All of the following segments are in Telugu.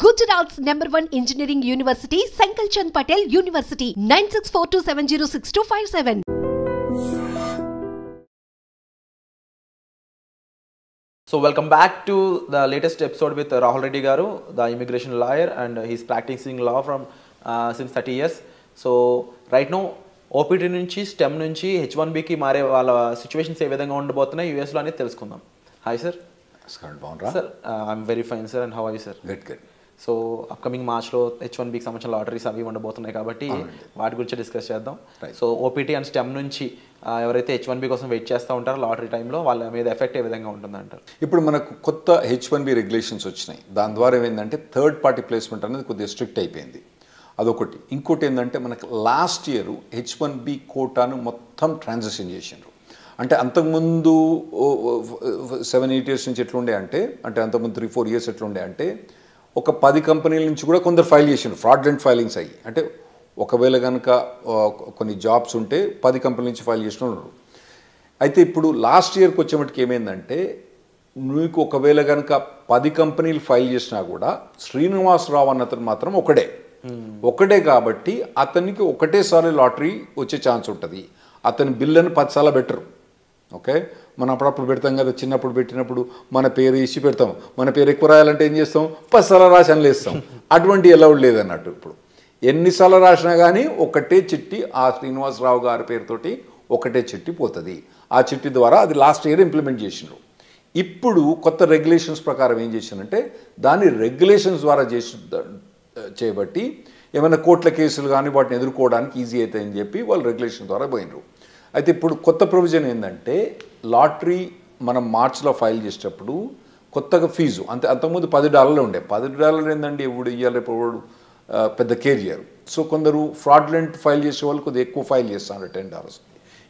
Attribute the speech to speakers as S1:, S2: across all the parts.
S1: Gujarat's #1 engineering university, Sankal Chand Patel University, 9642706257.
S2: So welcome back to the latest episode with Rahul Reddy Garu, the immigration lawyer, and he's practicing law from since 30 years. So right now OPT నుంచి STEM నుంచి H1Bకి మారే వాళ్ళ సిచ్యువేషన్స్ ఏ విధంగా ఉండబోతున్నాయి యూఎస్లో అనేది తెలుసుకుందాం. Hi sir. Sir I'm very fine sir, and how are you sir?
S3: Good.
S2: So upcoming మార్చ్లో H1Bకి సంబంధించిన లాటరీస్ అవి ఉండబోతున్నాయి కాబట్టి వాటి గురించి డిస్కస్ చేద్దాం. సో ఓపీటీ అండ్ స్టెమ్ నుంచి ఎవరైతే H1B కోసం వెయిట్ చేస్తూ ఉంటారో లాటరీ టైంలో వాళ్ళ మీద ఎఫెక్ట్ ఏ విధంగా ఉంటుందంటారు?
S3: ఇప్పుడు మనకు కొత్త H1B రెగ్యులేషన్స్ వచ్చినాయి. దాని ద్వారా ఏమైందంటే థర్డ్ పార్టీ ప్లేస్మెంట్ అనేది కొద్దిగా స్ట్రిక్ట్ అయిపోయింది. అదొకటి. ఇంకోటి ఏంటంటే మనకు లాస్ట్ ఇయర్ H1B కోటాను మొత్తం ట్రాన్సాక్షన్ చేసిండ్రు. అంటే అంతకుముందు 7-8 years నుంచి ఎట్లుండే అంటే అంతకుముందు 3-4 years ఎట్లుండే అంటే ఒక 10 కంపెనీల నుంచి కూడా కొందరు ఫైల్ చేసిండ్రు, ఫ్రాడ్లెంట్ ఫైలింగ్స్ అయ్యి. అంటే ఒకవేళ కనుక కొన్ని జాబ్స్ ఉంటే 10 కంపెనీల నుంచి ఫైల్ చేసిన ఉన్నారు. అయితే ఇప్పుడు లాస్ట్ ఇయర్కి వచ్చేమటికి ఏమైందంటే నీకు ఒకవేళ కనుక 10 కంపెనీలు ఫైల్ చేసినా కూడా శ్రీనివాసరావు అన్నతను మాత్రం ఒకటే కాబట్టి అతనికి ఒకటేసారి లాటరీ వచ్చే ఛాన్స్ ఉంటుంది. అతని బిల్లుని 10 సార్లు బెటరు. ఓకే, మనం అప్పుడప్పుడు పెడతాం కదా, చిన్నప్పుడు పెట్టినప్పుడు మన పేరు ఇచ్చి పెడతాం. మన పేరు ఎక్కువ రాయాలంటే ఏం చేస్తాం, 10 సార్లు రాసి అనలేస్తాం. అటువంటి అలౌడ్ లేదన్నట్టు. ఇప్పుడు ఎన్నిసార్లు రాసినా కానీ ఒకటే చిట్టి ఆ శ్రీనివాసరావు గారి పేరుతోటి ఒకటే చిట్టి పోతుంది. ఆ చిట్టి ద్వారా అది లాస్ట్ ఇయర్ ఇంప్లిమెంట్ చేసినారు. ఇప్పుడు కొత్త రెగ్యులేషన్స్ ప్రకారం ఏం చేసినంటే దాన్ని రెగ్యులేషన్స్ ద్వారా చేయబట్టి ఏమైనా కోర్టుల కేసులు కానీ వాటిని ఎదుర్కోవడానికి ఈజీ అవుతాయని చెప్పి వాళ్ళు రెగ్యులేషన్ ద్వారా పోయినరు. అయితే ఇప్పుడు కొత్త ప్రొవిజన్ ఏంటంటే లాటరీ మనం మార్చ్లో ఫైల్ చేసేటప్పుడు కొత్తగా ఫీజు అంతకుముందు $10 ఉండే. $10 ఏంటండి ఎప్పుడు ఇవ్వాలి, ఇప్పుడు పెద్ద కేర్ చేయరు. సో కొందరు ఫ్రాడ్లెంట్ ఫైల్ చేసే వాళ్ళు కొద్దిగా ఎక్కువ ఫైల్ చేస్తున్నారు, $10.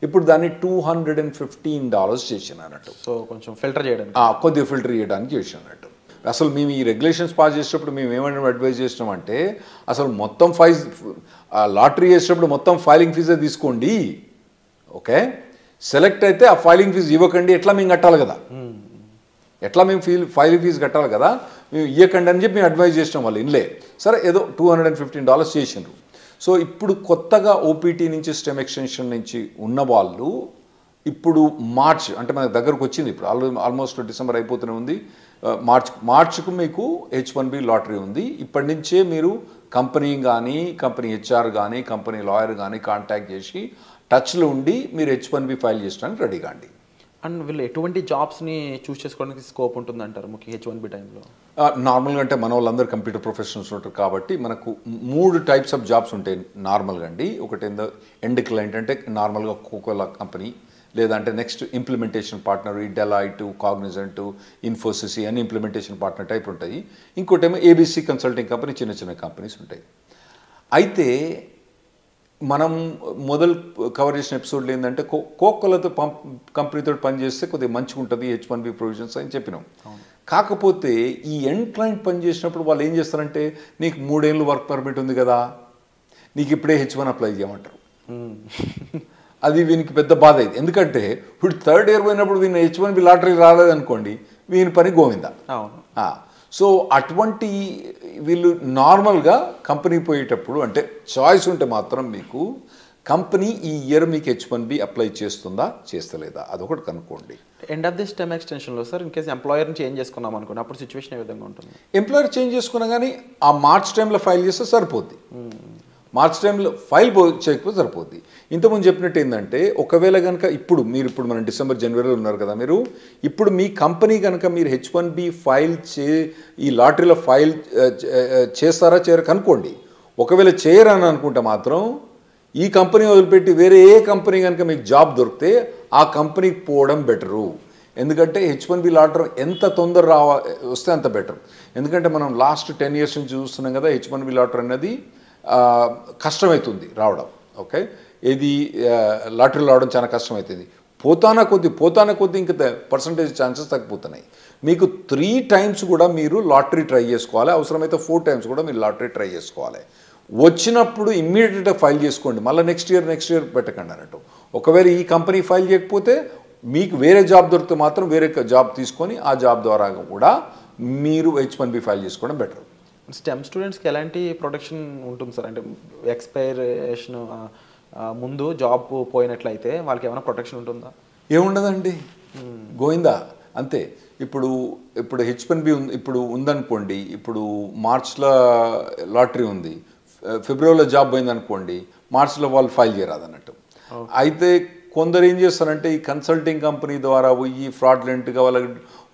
S3: ఇప్పుడు దాన్ని $215 చేసినట్టు.
S2: సో కొంచెం ఫిల్టర్ చేయడానికి,
S3: కొద్దిగా ఫిల్టర్ చేయడానికి చేసినట్టు. అసలు మేము ఈ రెగ్యులేషన్స్ పాస్ చేసేటప్పుడు మేము ఏమైనా అడ్వైజ్ చేసినామంటే అసలు మొత్తం లాటరీ చేసేటప్పుడు మొత్తం ఫైలింగ్ ఫీజే తీసుకోండి. ఓకే, సెలెక్ట్ అయితే ఆ ఫైలింగ్ ఫీజు ఇవ్వకండి. ఎట్లా మేము కట్టాలి కదా, ఎట్లా మేము ఫైలింగ్ ఫీజు కట్టాలి కదా, మేము ఇవ్వకండి అని చెప్పి మేము అడ్వైజ్ చేసినాం. వాళ్ళు ఇన్లే సరే ఏదో $215 చేసిండ్రు. సో ఇప్పుడు కొత్తగా ఓపీటీ నుంచి స్టెమ్ ఎక్స్టెన్షన్ నుంచి ఉన్న వాళ్ళు ఇప్పుడు మార్చ్ అంటే మనకు దగ్గరకు వచ్చింది. ఇప్పుడు ఆల్మోస్ట్ డిసెంబర్ అయిపోతూనే ఉంది. మార్చ్కు మీకు H1B లాటరీ ఉంది. ఇప్పటి నుంచే మీరు కంపెనీ కానీ కంపెనీ హెచ్ఆర్ కానీ కంపెనీ లాయర్ కానీ కాంటాక్ట్ చేసి టచ్లో ఉండి మీరు H1B ఫైల్ చేయడానికి రెడీ కాండి.
S2: అండ్ వీళ్ళు ఎటువంటి జాబ్స్ని చూస్ చేసుకోవడానికి స్కోప్ ఉంటుందంటారు ముఖ్యంగా H1B టైంలో?
S3: నార్మల్గా అంటే మన వాళ్ళందరూ కంప్యూటర్ ప్రొఫెషనల్స్ ఉంటారు కాబట్టి మనకు 3 types ఆఫ్ జాబ్స్ ఉంటాయి నార్మల్గా అండి. ఒకటి ఎండ్ క్లయింట్ అంటే నార్మల్గా కోకోలా కంపెనీ, లేదంటే నెక్స్ట్ ఇంప్లిమెంటేషన్ పార్ట్నర్, ఈ డెలాయిట్, కాగ్నిజెంట్, ఇన్ఫోసిస్ అని ఇంప్లిమెంటేషన్ పార్ట్నర్ టైప్ ఉంటాయి. ఇంకోటేమో ABC కన్సల్టింగ్ కంపెనీ, చిన్న కంపెనీస్ ఉంటాయి. అయితే మనం మొదలు కవర్ చేసిన ఎపిసోడ్లో ఏంటంటే కోకోలతో కంపెనీతో పనిచేస్తే కొద్దిగా మంచిగా ఉంటుంది H1B ప్రొవిజన్స్ అని చెప్పినాం. కాకపోతే ఈ ఎండ్ క్లయింట్ పనిచేసినప్పుడు వాళ్ళు ఏం చేస్తారంటే నీకు 3 ఏళ్ళు వర్క్ పర్మిట్ ఉంది కదా, నీకు ఇప్పుడే H1 అప్లై చేయమంటారు. అది వీనికి పెద్ద బాధ అయింది. ఎందుకంటే ఇప్పుడు 3rd year పోయినప్పుడు వీని H1B లాటరీ రాలేదనుకోండి, వీని పని గోవిందా. సో అటువంటి వీళ్ళు నార్మల్గా కంపెనీ పోయేటప్పుడు అంటే చాయిస్ ఉంటే మాత్రం మీకు కంపెనీ ఈ ఇయర్ మీకు H1B అప్లై చేస్తుందా చేస్తలేదా అదొకటి కనుక్కోండి.
S2: ఎండ్ ఆఫ్ ది స్టెమ్ ఎక్స్టెన్షన్లో సార్ ఇన్ కేసు ఎంప్లాయర్ని చేంజ్ చేసుకున్నాం అనుకోండి, అప్పుడు సిచ్యువేషన్ ఏ విధంగా ఉంటుంది?
S3: ఎంప్లాయర్ చేంజ్ చేసుకున్నా కానీ ఆ మార్చ్ టైంలో ఫైల్ చేస్తే సరిపోద్ది. మార్చ్ టైంలో ఫైల్ చేయకపోతే సరిపోద్ది. ఇంతకుముందు చెప్పినట్టు ఏంటంటే ఒకవేళ కనుక ఇప్పుడు మనం డిసెంబర్ జనవరిలో ఉన్నారు కదా, మీరు ఇప్పుడు మీ కంపెనీ కనుక మీరు H1B ఫైల్ ఈ లాటరీలో ఫైల్ చేస్తారా చేయరా కనుక్కోండి. ఒకవేళ చేయరని అనుకుంటే మాత్రం ఈ కంపెనీ వదిలిపెట్టి వేరే ఏ కంపెనీ కనుక మీకు జాబ్ దొరికితే ఆ కంపెనీకి పోవడం బెటరు. ఎందుకంటే H1B లాటరీ ఎంత తొందర వస్తే అంత బెటర్. ఎందుకంటే మనం లాస్ట్ 10 years నుంచి చూస్తున్నాం కదా, H1B లాటరీ అనేది కష్టమవుతుంది రావడం. ఓకే, ఇది లాటరీలో రావడం చాలా కష్టమవుతుంది. పోతానా కొద్ది ఇంకా పర్సంటేజ్ ఛాన్సెస్ తగ్గిపోతున్నాయి. మీకు 3 times కూడా మీరు లాటరీ ట్రై చేసుకోవాలి, అవసరమైతే 4 times కూడా మీరు లాటరీ ట్రై చేసుకోవాలి. వచ్చినప్పుడు ఇమ్మీడియట్గా ఫైల్ చేసుకోండి, మళ్ళీ నెక్స్ట్ ఇయర్ పెట్టకండి అన్నట్టు. ఒకవేళ ఈ కంపెనీ ఫైల్ చేయకపోతే మీకు వేరే జాబ్ దొరికితే మాత్రం వేరే జాబ్ తీసుకొని ఆ జాబ్ ద్వారా కూడా మీరు H1B ఫైల్ చేసుకోవడం బెటర్.
S2: స్టెమ్ స్టూడెంట్స్కి ఎలాంటి ప్రొటెక్షన్ ఉంటుంది సార్? అంటే ఎక్స్పైరేషన్ ముందు జాబ్ పోయినట్లయితే వాళ్ళకి ఏమైనా ప్రొటెక్షన్ ఉంటుందా?
S3: ఏముండదండి, గోయిందా అంతే. ఇప్పుడు H1B ఇప్పుడు ఉందనుకోండి, ఇప్పుడు మార్చ్లో లాటరీ ఉంది, ఫిబ్రవరిలో జాబ్ పోయిందనుకోండి, మార్చ్లో వాళ్ళు ఫైల్ చేయరాదు అన్నట్టు. అయితే కొందరు ఏం చేస్తారంటే ఈ కన్సల్టింగ్ కంపెనీ ద్వారా పోయి ఫ్రాడ్లెంట్గా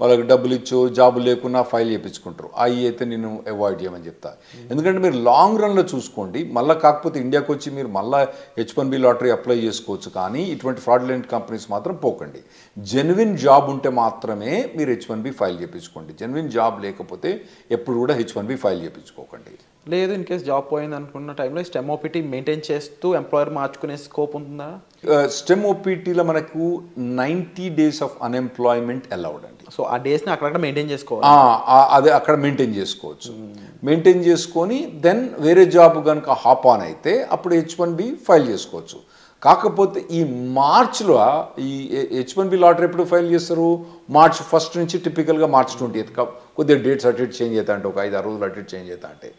S3: వాళ్ళకి డబ్బులు ఇచ్చో జాబ్ లేకున్నా ఫైల్ చేయించుకుంటారు. అవి అయితే నేను అవాయిడ్ చేయమని చెప్తా. ఎందుకంటే మీరు లాంగ్ రన్లో చూసుకోండి, మళ్ళీ కాకపోతే ఇండియాకి వచ్చి మీరు మళ్ళీ H1B లాటరీ అప్లై చేసుకోవచ్చు, కానీ ఇటువంటి ఫ్రాడ్లెంట్ కంపెనీస్ మాత్రం పోకండి. జెన్యున్ జాబ్ ఉంటే మాత్రమే మీరు H1B ఫైల్ చేయించుకోండి. జెన్యున్ జాబ్ లేకపోతే ఎప్పుడు కూడా H1B ఫైల్ చేయించుకోకండి.
S2: లేదు, ఇన్ కేస్ జాబ్ పోయింది అనుకున్న టైంలో స్టెమ్ ఓపీటీ మెయింటైన్ చేస్తూ ఎంప్లాయర్ మార్చుకునే స్కోప్ ఉంటుందా?
S3: స్టెమ్ ఓపీటీలో మనకు 90 days ఆఫ్ అన్ఎంప్లాయ్మెంట్ అలౌడ్ అండి.
S2: సో ఆ డేస్ని అక్కడక్కడ మెయింటైన్ చేసుకోవాలి.
S3: అదే అక్కడ మెయింటైన్ చేసుకోవచ్చు. మెయింటైన్ చేసుకొని దెన్ వేరే జాబ్ కనుక హాప్ ఆన్ అయితే అప్పుడు H1B ఫైల్ చేసుకోవచ్చు. కాకపోతే ఈ మార్చ్లో ఈ H1B లాటరీ ఎప్పుడు ఫైల్ చేస్తారు? మార్చ్ 1 నుంచి, టిపికల్గా మార్చ్ 20th. కొద్దిగా డేట్స్ అటు ఇటు చేంజ్ అవుతా అంటే ఒక 5-6 రోజులు అటు ఇటు చేంజ్ అవుతా అంటే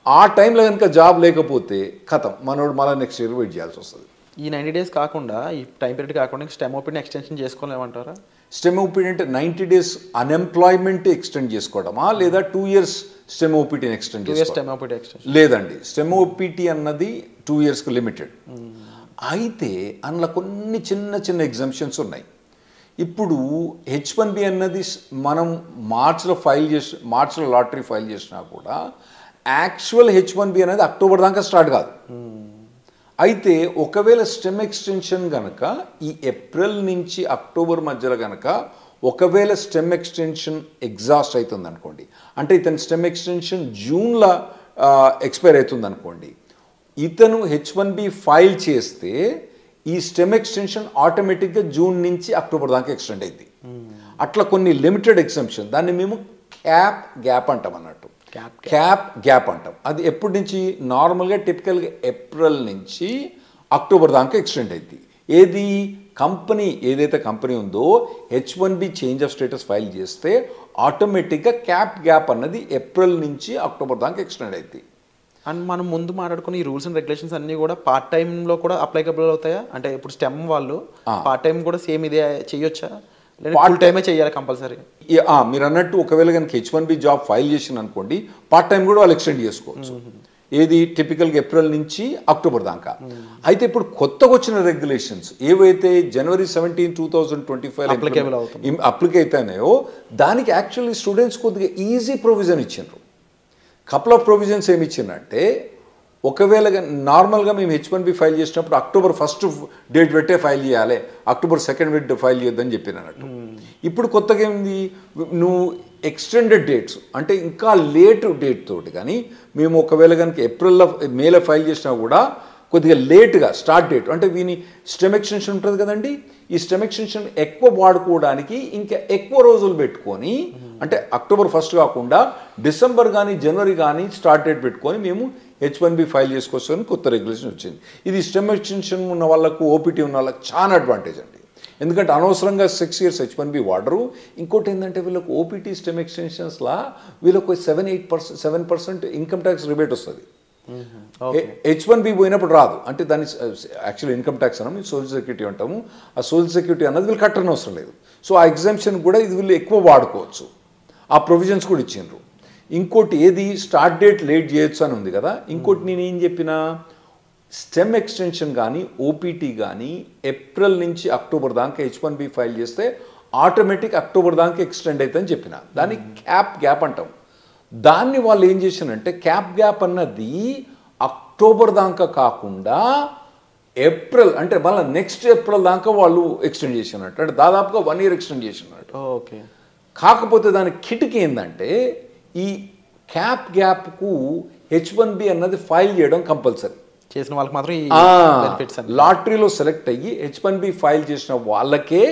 S3: ఆ టైంలో కనుక జాబ్ లేకపోతే కథం, మనోడు మళ్ళీ నెక్స్ట్ ఇయర్ వెయిట్ చేయాల్సి వస్తుంది.
S2: ఈ 90 days కాకుండా, ఈ టైం పీరియడ్ కాకుండా స్టెమ్ ఓపీని ఎక్స్టెన్షన్ చేసుకోలేమంటారా?
S3: స్టెమ్ ఓపీటీ అంటే 90 days అన్ఎంప్లాయ్మెంట్ ఎక్స్టెండ్ చేసుకోవడమా, లేదా 2 years స్టెమ్ ఓపీటీని ఎక్స్టెండ్ చేసుకోవడం? లేదండి, స్టెమ్ ఓపీటీ అన్నది 2 yearsకు లిమిటెడ్. అయితే అందులో కొన్ని చిన్న చిన్న ఎగ్జామ్షన్స్ ఉన్నాయి. ఇప్పుడు H1B అన్నది మనం మార్చ్లో లాటరీ ఫైల్ చేసినా కూడా యాక్చువల్ H1B అనేది అక్టోబర్ దాకా స్టార్ట్ కాదు. అయితే ఒకవేళ స్టెమ్ ఎక్స్టెన్షన్ కనుక ఈ ఏప్రిల్ నుంచి అక్టోబర్ మధ్యలో కనుక ఒకవేళ స్టెమ్ ఎక్స్టెన్షన్ ఎగ్జాస్ట్ అవుతుంది అనుకోండి, అంటే ఇతని స్టెమ్ ఎక్స్టెన్షన్ జూన్లో ఎక్స్పైర్ అవుతుంది అనుకోండి, ఇతను H1B ఫైల్ చేస్తే ఈ స్టెమ్ ఎక్స్టెన్షన్ ఆటోమేటిక్గా జూన్ నుంచి అక్టోబర్ దాకా ఎక్స్టెండ్ అయింది. అట్లా కొన్ని లిమిటెడ్ ఎగ్జంప్షన్, దాన్ని మేము క్యాప్ గ్యాప్ అంటాం అన్నట్టు. క్యాప్ గ్యాప్ అంటాం. అది ఎప్పటి నుంచి? నార్మల్గా టిపికల్గా ఏప్రిల్ నుంచి అక్టోబర్ దాకా ఎక్స్టెండ్ అయింది. ఏది కంపెనీ ఏదైతే కంపెనీ ఉందో H1B change of status file చేస్తే ఆటోమేటిక్గా క్యాప్ గ్యాప్ అన్నది ఏప్రిల్ నుంచి అక్టోబర్ దాకా ఎక్స్టెండ్ అయింది.
S2: అండ్ మనం ముందు మాట్లాడుకున్న ఈ రూల్స్ అండ్ రెగ్యులేషన్స్ అన్నీ కూడా పార్ట్ టైంలో కూడా అప్లైకబుల్ అవుతాయా? అంటే ఇప్పుడు స్టెమ్ వాళ్ళు పార్ట్ టైం కూడా సేమ్ ఇదే చేయొచ్చా, ఫుల్ టైమే చేయాలి కంపల్సరీ?
S3: మీరు అన్నట్టు ఒకవేళ కనుక H1B జాబ్ ఫైల్ చేసిన అనుకోండి, పార్ట్ టైం కూడా వాళ్ళు ఎక్స్టెండ్ చేసుకోవచ్చు. ఏది టిపికల్గా ఏప్రిల్ నుంచి అక్టోబర్ దాకా. అయితే ఇప్పుడు కొత్తగా వచ్చిన రెగ్యులేషన్స్ ఏవైతే January 17, 2025 అప్లికే అవుతాయో దానికి యాక్చువల్లీ స్టూడెంట్స్ కొద్దిగా ఈజీ ప్రొవిజన్ ఇచ్చిండ్రు. కపుల్ ఆఫ్ ప్రొవిజన్స్ ఏమి ఇచ్చిందంటే, ఒకవేళ నార్మల్గా మేము H1B ఫైల్ చేసినప్పుడు October 1st డేట్ పెట్టే ఫైల్ చేయాలి, October 2nd ఫైల్ చేయొద్దని చెప్పినట్టు. ఇప్పుడు కొత్తగా ఏంది, నువ్వు ఎక్స్టెండెడ్ డేట్స్ అంటే ఇంకా లేట్ డేట్ తోటి కానీ మేము ఒకవేళ కనుక ఏప్రిల్లో మేలో ఫైల్ చేసినా కూడా కొద్దిగా లేట్గా స్టార్ట్ డేట్ అంటే వీని స్టెమ్ ఎక్స్టెన్షన్ ఉంటుంది కదండి, ఈ స్టెమ్ ఎక్స్టెన్షన్ ఎక్కువ వాడుకోవడానికి ఇంకా ఎక్కువ రోజులు పెట్టుకొని, అంటే October 1st కాకుండా డిసెంబర్ కానీ జనవరి కానీ స్టార్ట్ డేట్ పెట్టుకొని మేము H1B ఫైల్ చేసుకోవచ్చని కొత్త రెగ్యులేషన్ వచ్చింది. ఇది స్టెమ్ ఎక్స్టెన్షన్ ఉన్న వాళ్ళకు, ఓపీటీ ఉన్న వాళ్ళకి చాలా అడ్వాంటేజ్ అండి. ఎందుకంటే అనవసరంగా 6 years H1B వాడరు. ఇంకోటి ఏంటంటే వీళ్ళకు ఓపీటీ స్టెమ్ ఎక్స్టెన్షన్స్లా వీళ్ళకు 7% ఇన్కమ్ ట్యాక్స్ రిబేట్ వస్తుంది. H1B పోయినప్పుడు రాదు. అంటే దాన్ని యాక్చువల్ ఇన్కమ్ ట్యాక్స్ అన్నాము, సోషల్ సెక్యూరిటీ అంటాము. ఆ సోషల్ సెక్యూరిటీ అన్నది వీళ్ళు కట్టని అవసరం లేదు. సో ఆ ఎగ్జామ్షన్ కూడా ఇది వీళ్ళు ఎక్కువ వాడుకోవచ్చు. ఆ ప్రొవిజన్స్ కూడా ఇచ్చిండ్రు. ఇంకోటి ఏది స్టార్ట్ డేట్ లేట్ చేయొచ్చు అని ఉంది కదా. ఇంకోటి నేను ఏం చెప్పినా, స్టెమ్ ఎక్స్టెన్షన్ కానీ ఓపీటీ కానీ ఏప్రిల్ నుంచి అక్టోబర్ దాకా H1B ఫైల్ చేస్తే ఆటోమేటిక్ అక్టోబర్ దాకా ఎక్స్టెండ్ అవుతుందని చెప్పిన. దాన్ని క్యాప్ గ్యాప్ అంటాం. దాన్ని వాళ్ళు ఏం చేశారంటే క్యాప్ గ్యాప్ అన్నది అక్టోబర్ దాకా కాకుండా ఏప్రిల్ అంటే మళ్ళీ నెక్స్ట్ ఏప్రిల్ దాకా వాళ్ళు ఎక్స్టెండ్ చేసినట్టు, అంటే దాదాపుగా 1 year ఎక్స్టెండ్ చేసినట్టు.
S2: ఓకే.
S3: కాకపోతే దాని కిటికీ ఏంటంటే ఈ క్యాప్ గ్యాప్కు H1B అన్నది ఫైల్ చేయడం కంపల్సరీ.
S2: చేసిన వాళ్ళకి మాత్రం
S3: లాటరీలో సెలెక్ట్ అయ్యి H1B ఫైల్ చేసిన వాళ్ళకే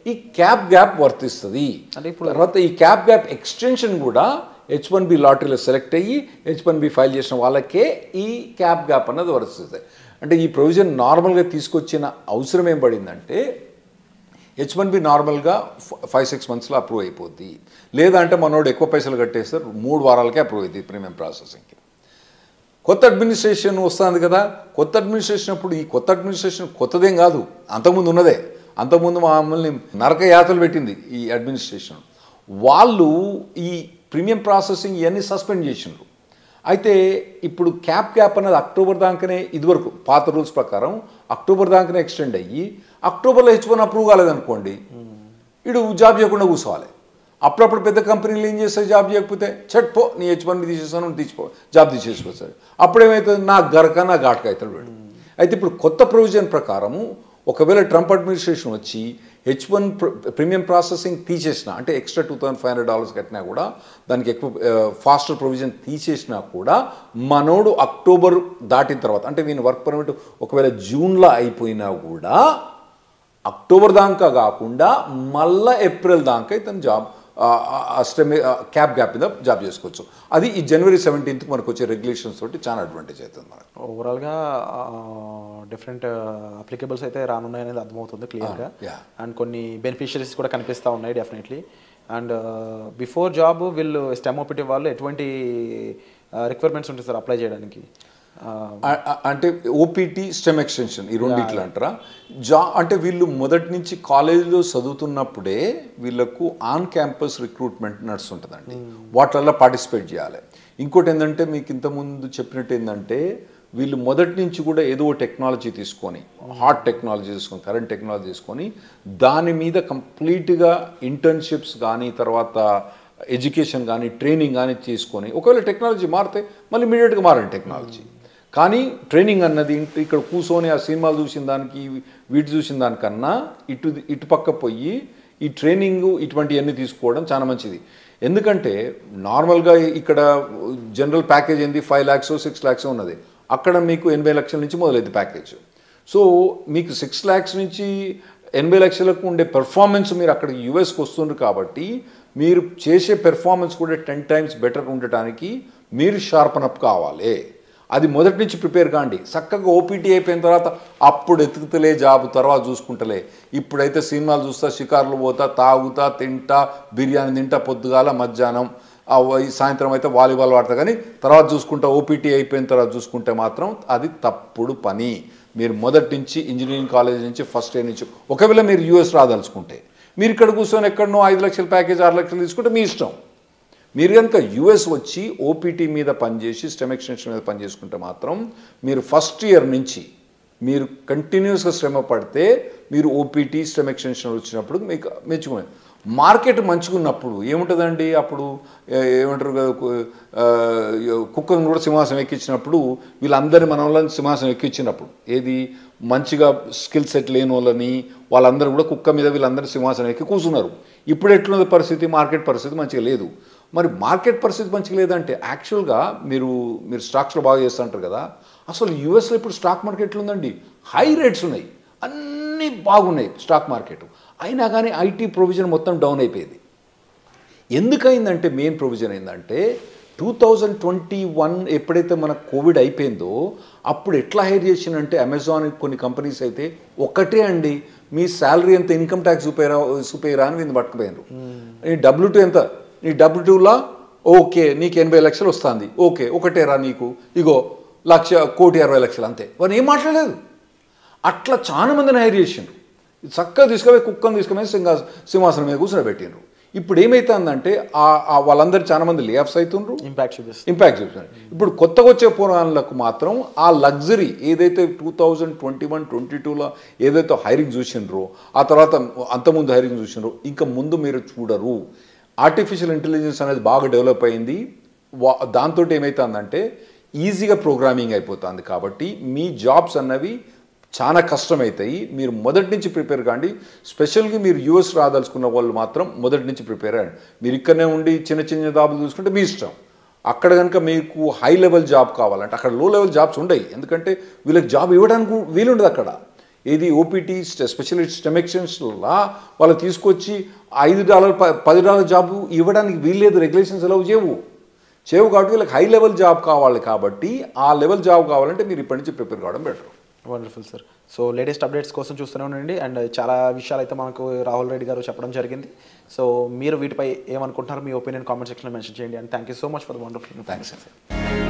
S3: ఈ క్యాప్ గ్యాప్ వర్తిస్తుంది. అంటే ఇప్పుడు తర్వాత ఈ క్యాప్ గ్యాప్ ఎక్స్టెన్షన్ కూడా H1B లాటరీలో సెలెక్ట్ అయ్యి H1B ఫైల్ చేసిన వాళ్ళకే ఈ క్యాప్ గ్యాప్ అన్నది వర్తిస్తుంది. అంటే ఈ ప్రొవిజన్ నార్మల్గా తీసుకొచ్చిన అవసరం ఏం పడిందంటే H1B నార్మల్గా 5-6 monthsలో అప్రూవ్ అయిపోద్ది. లేదా అంటే మనోడు ఎక్కువ పైసలు కట్టేస్తారు 3 వారాలకే అప్రూవ్ అవుతుంది ప్రీమియం ప్రాసెసింగ్కి. కొత్త అడ్మినిస్ట్రేషన్ వస్తుంది కదా, కొత్త అడ్మినిస్ట్రేషన్ అప్పుడు ఈ కొత్త అడ్మినిస్ట్రేషన్ కొత్తదేం కాదు, అంతకుముందు ఉన్నదే. అంతకుముందు మమ్మల్ని నరక యాతలు పెట్టింది ఈ అడ్మినిస్ట్రేషన్. వాళ్ళు ఈ ప్రీమియం ప్రాసెసింగ్ ఇవన్నీ సస్పెండ్ చేసిండ్రు. అయితే ఇప్పుడు క్యాప్ అనేది అక్టోబర్ దాకానే, ఇదివరకు పాత రూల్స్ ప్రకారం అక్టోబర్ దాకానే ఎక్స్టెండ్ అయ్యి అక్టోబర్లో H1 అప్రూవ్ కాలేదనుకోండి, ఇడు జాబ్ చేయకుండా కూర్చోవాలి. అప్పుడప్పుడు పెద్ద కంపెనీలు ఏం చేస్తాయి, జాబ్ చేయకపోతే పో నీ H1 తీసేస్తాను తీసిపో, జాబ్ తీసేసుకొస్తాడు. అప్పుడేమవుతుంది, నా గరక నా ఘాటక అవుతాడు వీడు. అయితే ఇప్పుడు కొత్త ప్రొవిజన్ ప్రకారము ఒకవేళ ట్రంప్ అడ్మినిస్ట్రేషన్ వచ్చి H1 ప్రీమియం ప్రాసెసింగ్ తీసేసినా, అంటే ఎక్స్ట్రా $2,500 కట్టినా కూడా, దానికి ఎక్కువ ఫాస్టర్ ప్రొవిజన్ తీసేసినా కూడా మనోడు అక్టోబర్ దాటిన తర్వాత, అంటే వీని వర్క్ పర్మిట్ ఒకవేళ జూన్లో అయిపోయినా కూడా అక్టోబర్ దాకా కాకుండా మళ్ళీ ఏప్రిల్ దాకా ఇతను జాబ్ గ్యాప్ మీద జాబ్ చేసుకోవచ్చు. అది ఈ జనవరి 17th మనకు వచ్చే రెగ్యులేషన్స్ తోటి చాలా అడ్వాంటేజ్ అవుతుంది మనకు.
S2: ఓవరాల్గా డిఫరెంట్ అప్లికేబుల్స్ అయితే రానున్నాయనేది అర్థమవుతుంది క్లియర్గా. అండ్ కొన్ని బెనిఫిషరీస్ కూడా కనిపిస్తూ ఉన్నాయి డెఫినెట్లీ. అండ్ బిఫోర్ జాబ్ వీళ్ళు స్టెమ్ ఓపీటీ వాళ్ళు ఎటువంటి రిక్వైర్మెంట్స్ ఉంటాయి సార్ అప్లై చేయడానికి?
S3: అంటే ఓపీటీ స్టెమ్ ఎక్స్టెన్షన్ ఈ రెండిట్లు అంటారా? అంటే వీళ్ళు మొదటి నుంచి కాలేజీలో చదువుతున్నప్పుడే వీళ్ళకు ఆన్ క్యాంపస్ రిక్రూట్మెంట్ నడుస్తుంటుందండి, వాటిల్లో పార్టిసిపేట్ చేయాలి. ఇంకోటి ఏంటంటే మీకు ఇంతకుముందు చెప్పినట్టు ఏంటంటే వీళ్ళు మొదటి నుంచి కూడా ఏదో టెక్నాలజీ తీసుకొని, హాట్ టెక్నాలజీ తీసుకొని, కరెంట్ టెక్నాలజీ తీసుకొని దాని మీద కంప్లీట్గా ఇంటర్న్షిప్స్ కానీ, తర్వాత ఎడ్యుకేషన్ కానీ, ట్రైనింగ్ కానీ తీసుకొని, ఒకవేళ టెక్నాలజీ మారితే మళ్ళీ ఇమీడియట్గా మారండి టెక్నాలజీ. కానీ ట్రైనింగ్ అన్నది ఇక్కడ కూర్చొని ఆ సినిమాలు చూసిన దానికి వీటి చూసిన దానికన్నా ఇటు పక్క పోయి ఈ ట్రైనింగ్ ఇటువంటివన్నీ తీసుకోవడం చాలా మంచిది. ఎందుకంటే నార్మల్గా ఇక్కడ జనరల్ ప్యాకేజ్ ఏంది 5 lakhs 6 lakhs ఉన్నది, అక్కడ మీకు 80 లక్షల నుంచి మొదలైంది ప్యాకేజ్. సో మీకు 6 lakhs నుంచి 80 లక్షలకు ఉండే పెర్ఫార్మెన్స్ మీరు అక్కడ యూఎస్కి వస్తుండ్రు కాబట్టి మీరు చేసే పెర్ఫార్మెన్స్ కూడా 10 times బెటర్ ఉండటానికి మీరు షార్పన్ అప్ కావాలి. అది మొదటి నుంచి ప్రిపేర్ కాండి. చక్కగా ఓపీటీ అయిపోయిన తర్వాత అప్పుడు ఎతుకుతలే జాబ్, తర్వాత చూసుకుంటలే. ఇప్పుడైతే సినిమాలు చూస్తా, షికార్లు పోతా, తాగుతా, తింటా, బిర్యానీ తింటా, పొద్దుగాల మధ్యాహ్నం, సాయంత్రం అయితే వాలీబాల్ ఆడతా, కానీ తర్వాత చూసుకుంటా, ఓపీటీ అయిపోయిన తర్వాత చూసుకుంటే మాత్రం అది తప్పుడు పని. మీరు మొదటి నుంచి ఇంజనీరింగ్ కాలేజ్ నుంచి ఫస్ట్ ఇయర్ నుంచి, ఒకవేళ మీరు యూఎస్ రాదలుచుకుంటే, మీరు ఇక్కడ కూర్చొని ఎక్కడనో 5 లక్షల ప్యాకేజ్ 6 లక్షలు తీసుకుంటే మీ ఇష్టం. మీరు కనుక యూఎస్ వచ్చి ఓపీటీ మీద పనిచేసి స్టెమ్ ఎక్స్టెన్షన్ మీద పనిచేసుకుంటే మాత్రం మీరు ఫస్ట్ ఇయర్ నుంచి మీరు కంటిన్యూస్గా శ్రమ పడితే మీరు ఓపీటీ స్టెమ్ ఎక్స్టెన్షన్ వచ్చినప్పుడు మీకు మెచ్చుకునేది. మార్కెట్ మంచుకున్నప్పుడు ఏముంటుందండి, అప్పుడు ఏమంటారు కదా, కుక్కను కూడా సింహాసనం ఎక్కించినప్పుడు వీళ్ళందరినీ మన వాళ్ళని సింహాసనం ఎక్కించినప్పుడు, ఏది మంచిగా స్కిల్ సెట్ లేని వాళ్ళని వాళ్ళందరూ కూడా కుక్క మీద వీళ్ళందరూ సింహాసనం ఎక్కి కూర్చున్నారు. ఇప్పుడు ఎట్లున్నది పరిస్థితి, మార్కెట్ పరిస్థితి మంచిగా లేదు. మరి మార్కెట్ పరిస్థితి మంచిగా లేదంటే యాక్చువల్గా మీరు స్టాక్స్లో బాగా చేస్తుంటారు కదా, అసలు యూఎస్లో ఇప్పుడు స్టాక్ మార్కెట్లు ఉందండి, హై రేట్స్ ఉన్నాయి, అన్నీ బాగున్నాయి స్టాక్ మార్కెట్. అయినా కానీ ఐటీ ప్రొవిజన్ మొత్తం డౌన్ అయిపోయింది. ఎందుకైందంటే మెయిన్ ప్రొవిజన్ ఏంటంటే 2021 ఎప్పుడైతే మన కోవిడ్ అయిపోయిందో అప్పుడు ఎట్లా హైర్ చేసిందంటే అమెజాన్ కొన్ని కంపెనీస్ అయితే ఒకటే అండి, మీ శాలరీ ఎంత, ఇన్కమ్ ట్యాక్స్ చూపేరా అని వీళ్ళు పట్టుకుపోయినారు. నీ W2 ఎంత, నీ W2లా ఓకే నీకు 80 లక్షలు వస్తుంది, ఓకే ఒకటేరా నీకు, ఇగో 1,60,60,000 అంతే. వారు ఏం మాట్లాడలేదు. అట్లా చాలా మందిని హైర్ చేసిండ్రు. చక్కగా తీసుకుపోయి కుక్కను తీసుకుపోయి సింహాసనం మీద కూర్చోబెట్టిండ్రు. ఇప్పుడు ఏమవుతుందంటే వాళ్ళందరూ చాలా మంది లే ఆఫ్స్ అవుతుండ్రు, ఇంపాక్ట్ చూపిస్తున్నారు. ఇప్పుడు కొత్తగా వచ్చే పురాణాలకు మాత్రం ఆ లగ్జరీ ఏదైతే 2021-22లో ఏదైతే హైరింగ్ చూసిండ్రో, ఆ తర్వాత అంతకుముందు హైరింగ్ చూసిండ్రో, ఇంకా ముందు మీరు చూడరు. ఆర్టిఫిషియల్ ఇంటెలిజెన్స్ అనేది బాగా డెవలప్ అయింది. దాంతో ఏమవుతుందంటే ఈజీగా ప్రోగ్రామింగ్ అయిపోతుంది. కాబట్టి మీ జాబ్స్ అన్నవి చాలా కష్టమవుతాయి. మీరు మొదటి నుంచి ప్రిపేర్ కాండి. స్పెషల్గా మీరు యూఎస్ రాదలుచుకున్న వాళ్ళు మాత్రం మొదటి నుంచి ప్రిపేర్ అయ్యండి. మీరు ఇక్కడనే ఉండి చిన్న చిన్న జాబులు చూసుకుంటే మీ ఇష్టం. అక్కడ కనుక మీకు హై లెవెల్ జాబ్ కావాలంటే అక్కడ లో లెవెల్ జాబ్స్ ఉండవు. ఎందుకంటే వీళ్ళకి జాబ్ ఇవ్వడానికి వీలుండదు అక్కడ. ఏది ఓపీటీ స్పెషలిస్ట్ స్టెమ్ ఎక్స్టెన్షన్లా వాళ్ళు తీసుకొచ్చి $5 $10 జాబ్ ఇవ్వడానికి వీల్లేదు, రెగ్యులేషన్స్ ఎలా చేయవు కాబట్టి వీళ్ళకి హై లెవెల్ జాబ్ కావాలి. కాబట్టి ఆ లెవెల్ జాబ్ కావాలంటే మీరు ఇప్పటి నుంచి ప్రిపేర్ కావడం better.
S2: Wonderful sir. So latest updates కోసం చూస్తూనే ఉండండి. అండ్ చాలా విషయాలు అయితే మనకు రాహుల్ రెడ్డి గారు చెప్పడం జరిగింది. సో మీరు వీటిపై ఏమనుకుంటున్నారు, మీ ఒపీనియన్ కామెంట్ సెక్షన్లో మెన్షన్ చేయండి. And thank you so much for the wonderful.
S3: Thanks అండి.